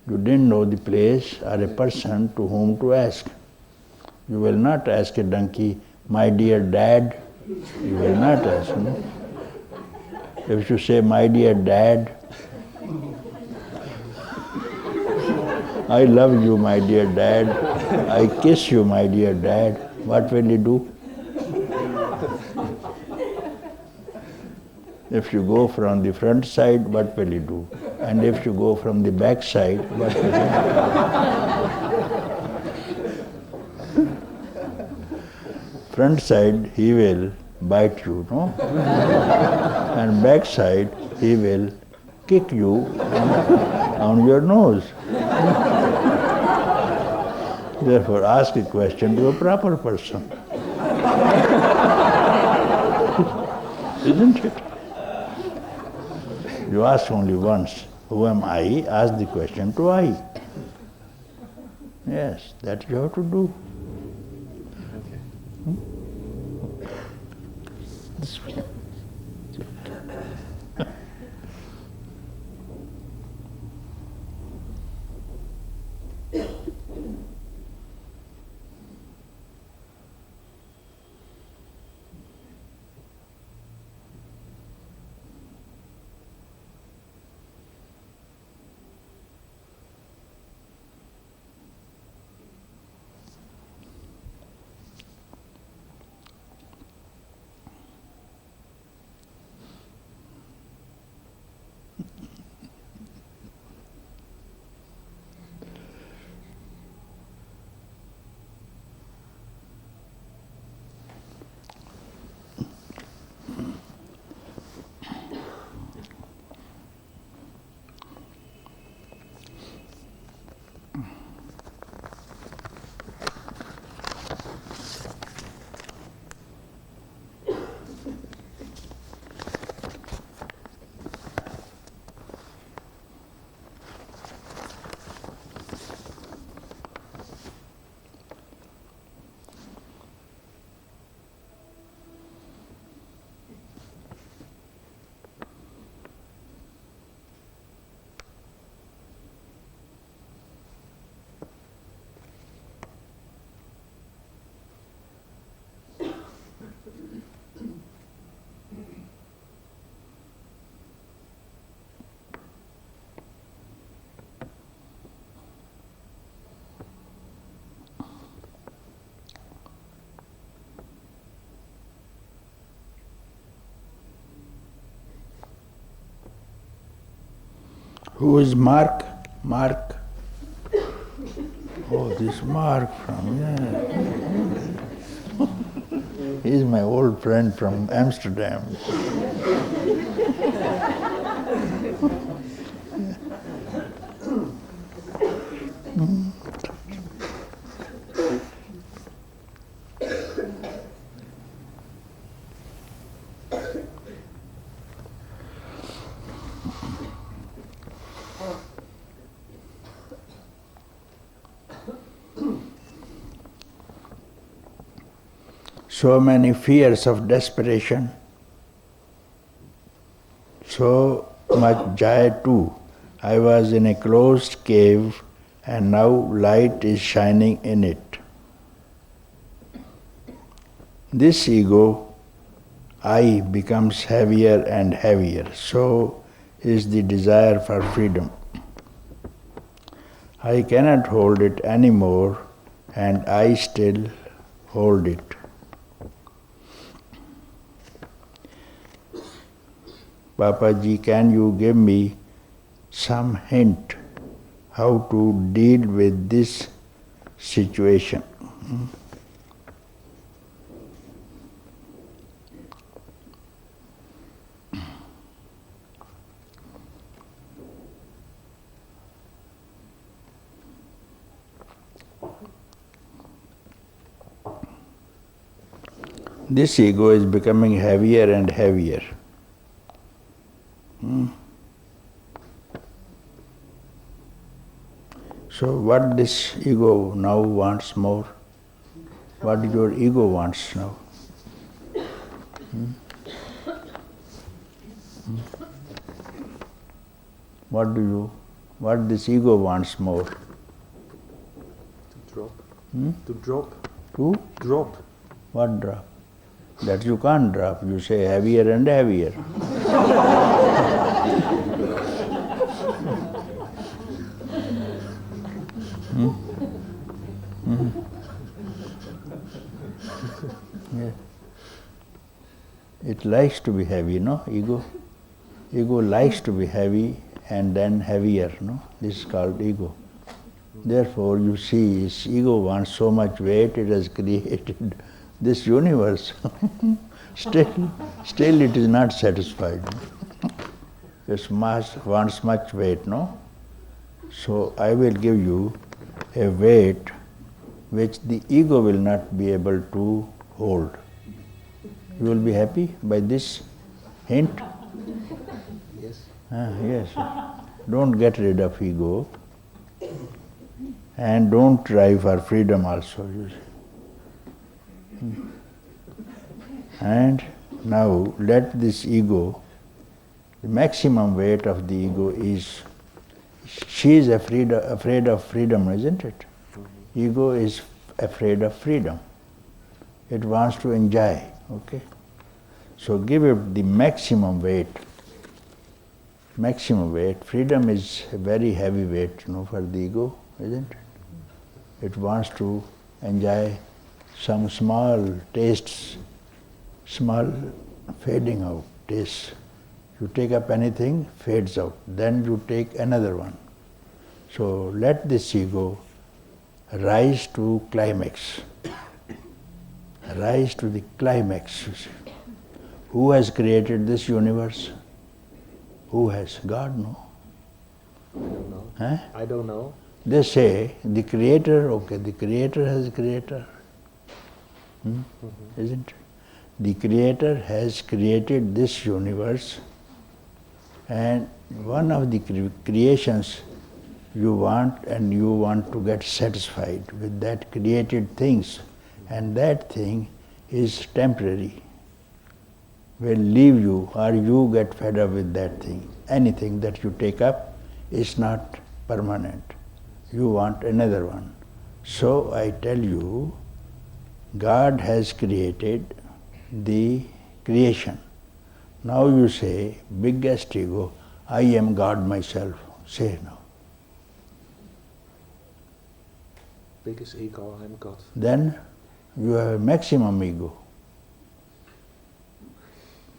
You didn't know the place or a person to whom to ask. You will not ask a donkey, my dear dad. You will not ask, no? If you say, my dear dad, I love you, my dear dad, I kiss you, my dear dad, what will you do? If you go from the front side, what will you do? And if you go from the back side, what will you do? Front side, he will bite you, no? And back side, he will kick you on your nose. Therefore, ask a question to a proper person. Isn't it? You ask only once, who am I? Ask the question to I. Yes, that you have to do. This way. Who is Mark? Mark. Oh, this Mark from, he's my old friend from Amsterdam. So many fears of desperation, so much joy too. I was in a closed cave and now light is shining in it. This ego, I, becomes heavier and heavier. So is the desire for freedom. I cannot hold it anymore and I still hold it. Papaji, can you give me some hint how to deal with this situation? This ego is becoming heavier and heavier. So what this ego now wants more? What your ego wants now? What this ego wants more? To drop. To drop. To? Drop. What drop? That you can't drop. You say heavier and heavier. Yeah. It likes to be heavy, no? Ego. Ego likes to be heavy and then heavier, no? This is called ego. Therefore, you see, its ego wants so much weight, it has created this universe. Still it is not satisfied. It wants much weight, no? So I will give you a weight which the ego will not be able to hold. You will be happy by this hint? Yes. Yes. Don't get rid of ego. And don't try for freedom also. You see. And now let this ego, the maximum weight of the ego is, she is afraid of freedom, isn't it? Ego is afraid of freedom. It wants to enjoy, okay? So give it the maximum weight. Maximum weight. Freedom is a very heavy weight, for the ego, isn't it? It wants to enjoy some small tastes, small fading out tastes. You take up anything, fades out. Then you take another one. So let this ego rise to climax. Rise to the climax, you see. Who has created this universe? Who has? God, no? I don't know. Huh? I don't know. They say the creator, okay, the creator has a creator. Isn't it? The creator has created this universe, and one of the creations you want, and you want to get satisfied with that created things, and that thing is temporary, will leave you, or you get fed up with that thing. Anything that you take up is not permanent. You want another one. So I tell you, God has created the creation. Now you say, biggest ego, I am God myself. Say now. Biggest ego, I'm God. Then you have maximum ego.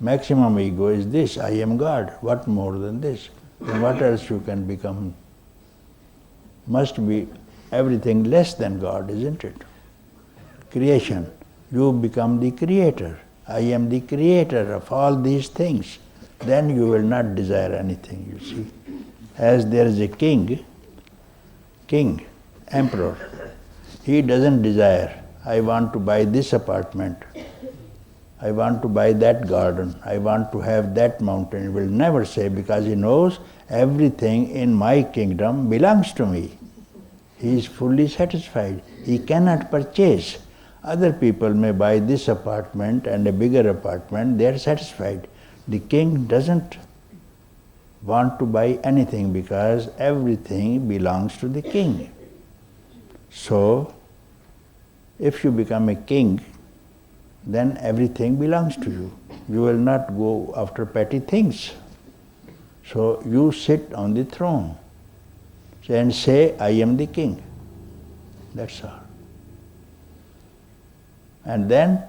Maximum ego is this, I am God. What more than this? Then what else you can become? Must be everything less than God, isn't it? Creation. You become the creator. I am the creator of all these things. Then you will not desire anything, you see. As there is a king, emperor, he doesn't desire, I want to buy this apartment, I want to buy that garden, I want to have that mountain. He will never say, because he knows everything in my kingdom belongs to me. He is fully satisfied. He cannot purchase. Other people may buy this apartment and a bigger apartment, they are satisfied. The king doesn't want to buy anything because everything belongs to the king. So, if you become a king, then everything belongs to you. You will not go after petty things. So you sit on the throne and say, I am the king. That's all. And then,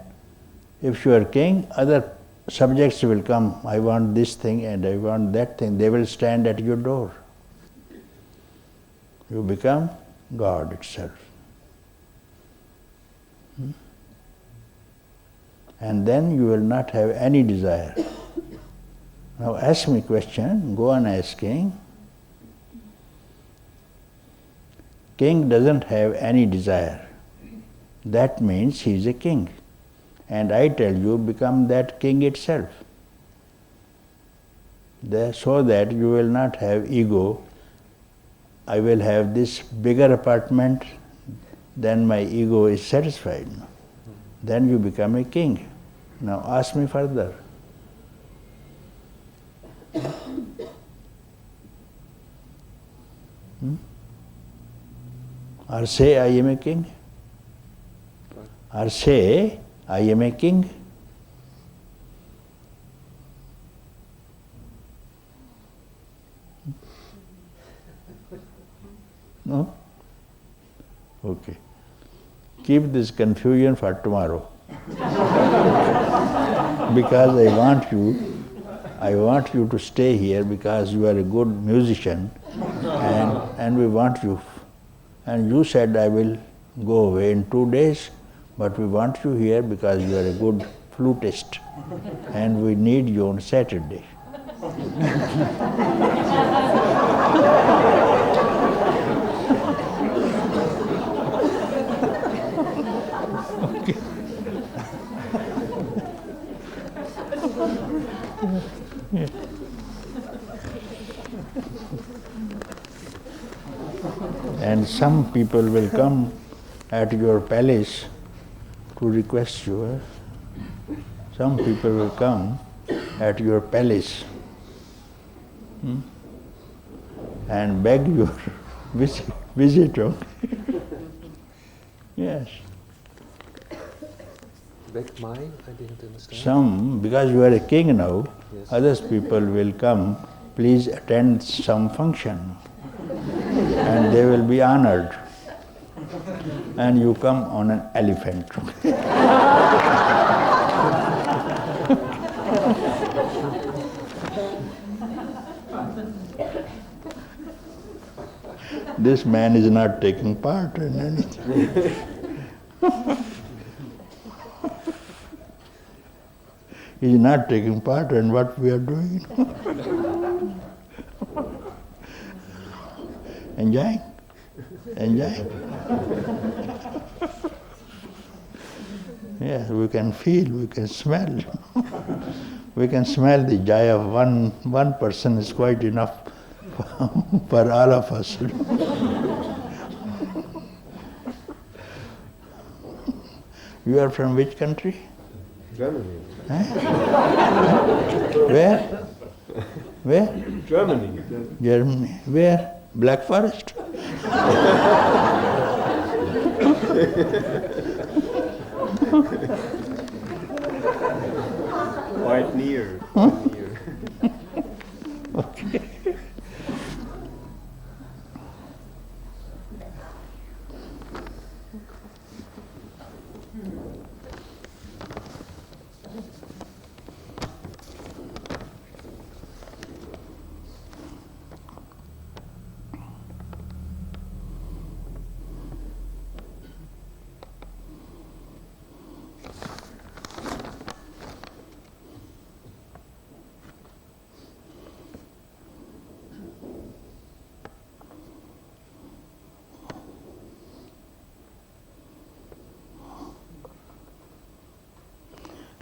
if you are king, other subjects will come, I want this thing and I want that thing. They will stand at your door. You become God itself. And then you will not have any desire. Now ask me a question, go on asking. King doesn't have any desire. That means he is a king. And I tell you, become that king itself. So that you will not have ego. I will have this bigger apartment, then my ego is satisfied. Then you become a king. Now ask me further. Or say, I am a king. Or say, I am a king. No? Okay. Keep this confusion for tomorrow. Because I want you to stay here because you are a good musician and we want you. And you said I will go away in 2 days, but we want you here because you are a good flutist and we need you on Saturday. And some people will come at your palace to request you. Some people will come at your palace and beg your visit. Yes. Beg mine? I didn't understand. Some, because you are a king now, Yes. others people will come, please attend some function. And they will be honored. And you come on an elephant. This man is not taking part in anything. He is not taking part in what we are doing. Enjoying? Enjoying? Yes, we can feel, we can smell. We can smell the joy of one person is quite enough for all of us. You are from which country? Germany. Huh? Where? Where? Germany. Germany. Where? Black Forest? Quite near. Quite near. Okay.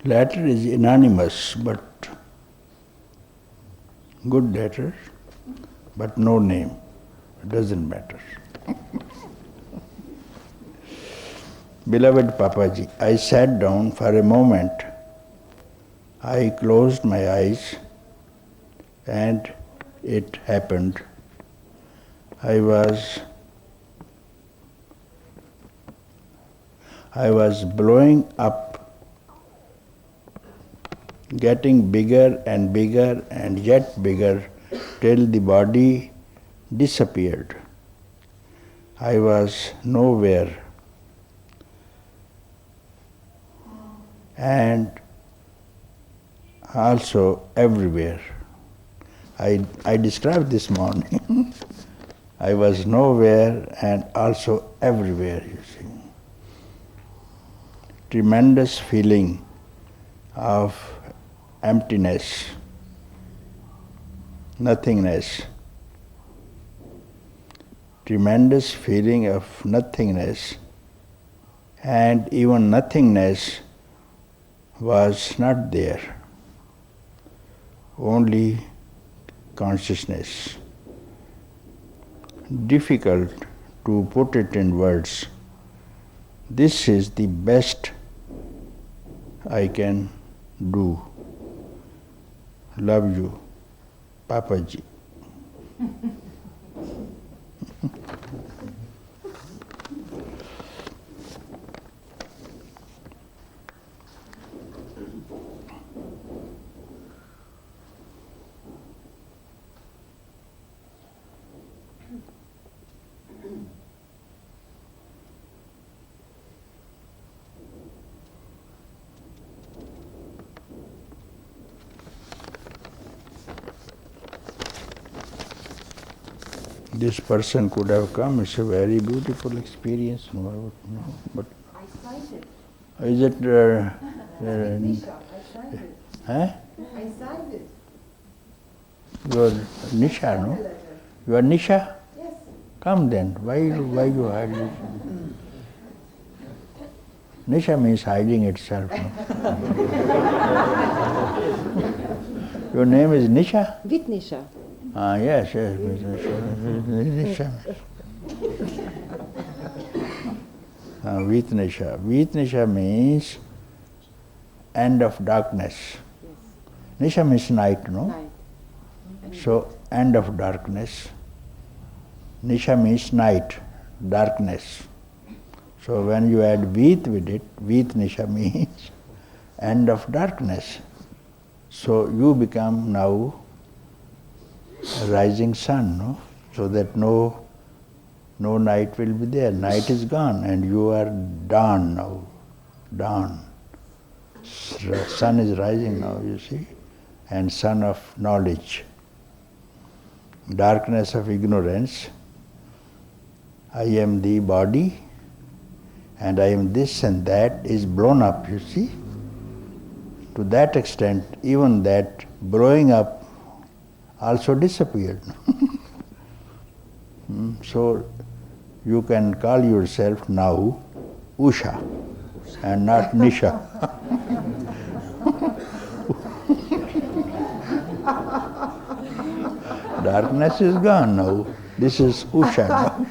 Latter is anonymous, but good letter, but no name. It doesn't matter. Beloved Papaji, I sat down for a moment. I closed my eyes and it happened. I was blowing up, getting bigger and bigger and yet bigger till the body disappeared. I was nowhere and also everywhere. I described this morning. I was nowhere and also everywhere, you see. Tremendous feeling of emptiness, nothingness. Tremendous feeling of nothingness, and even nothingness was not there. Only consciousness. Difficult to put it in words. This is the best I can do. Love you, Papaji. This person could have come. It's a very beautiful experience. No, but I signed it. is it? Nisha, I signed it. Huh? I signed it. You are Nisha, no? Letter. You are Nisha? Yes. Come then. Why you hide it? Nisha means hiding itself. No? Your name is Nisha? Vitnisha. Ah, yes, yes. Nisha. Vitnisha. Vitnisha means end of darkness. Yes. Nisha means night, no? Night. So, end of darkness. Nisha means night, darkness. So when you add Vit with it, Vitnisha means end of darkness. So you become now a rising sun, no? So that no night will be there. Night is gone and you are dawn now. Dawn. Sun is rising now, you see, and sun of knowledge. Darkness of ignorance. I am the body and I am this and that is blown up, you see. To that extent, even that blowing up also disappeared. So you can call yourself now Usha and not Nisha. Darkness is gone now. This is Usha now.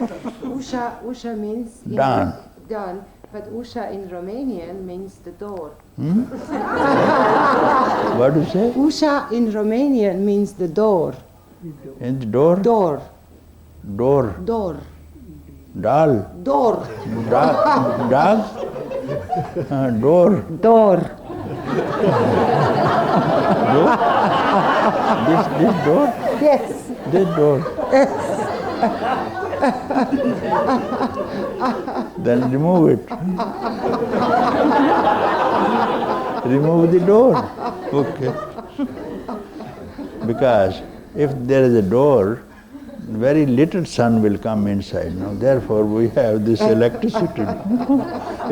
Usha means Dawn. Dawn, but Usha in Romanian means the door. What do you say? Usha in Romanian means the door. In the door? Door. Door. Door. Doll. Door. Dog? Dog? Door. Door. Door? This door? Yes. This door. Then remove it. Remove the door. Okay. Because if there is a door, very little sun will come inside. Now, therefore, we have this electricity.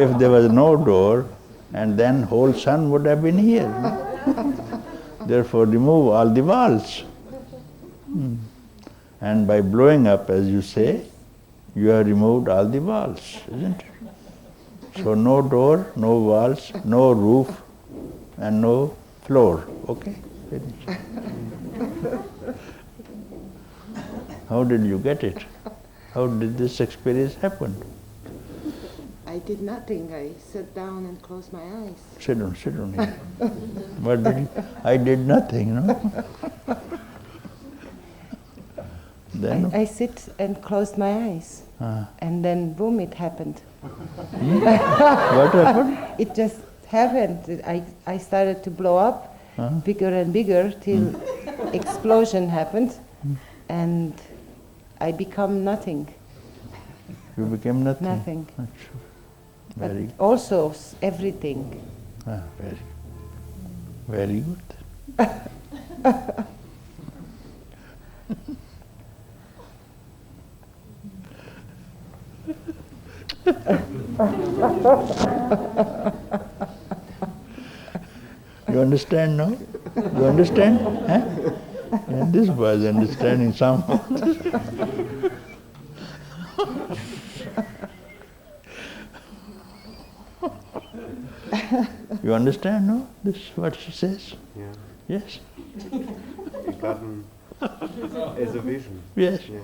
If there was no door, and then whole sun would have been here. Therefore, remove all the walls. And by blowing up, as you say, you have removed all the walls, isn't it? So no door, no walls, no roof, and no floor. Okay? Finish. How did you get it? How did this experience happen? I did nothing. I sat down and closed my eyes. Sit down here. What did you? I did nothing, no? Then? I sit and closed my eyes. And then boom, it happened. What happened? It just happened. I started to blow up bigger and bigger till explosion happened and I become nothing. You became nothing? Nothing. Very But good. also everything. Very good. You understand now? You understand? Huh? And this was understanding somehow. You understand, no? This is what she says? Yeah. Yes? It gotten as a vision. Yes. Yeah.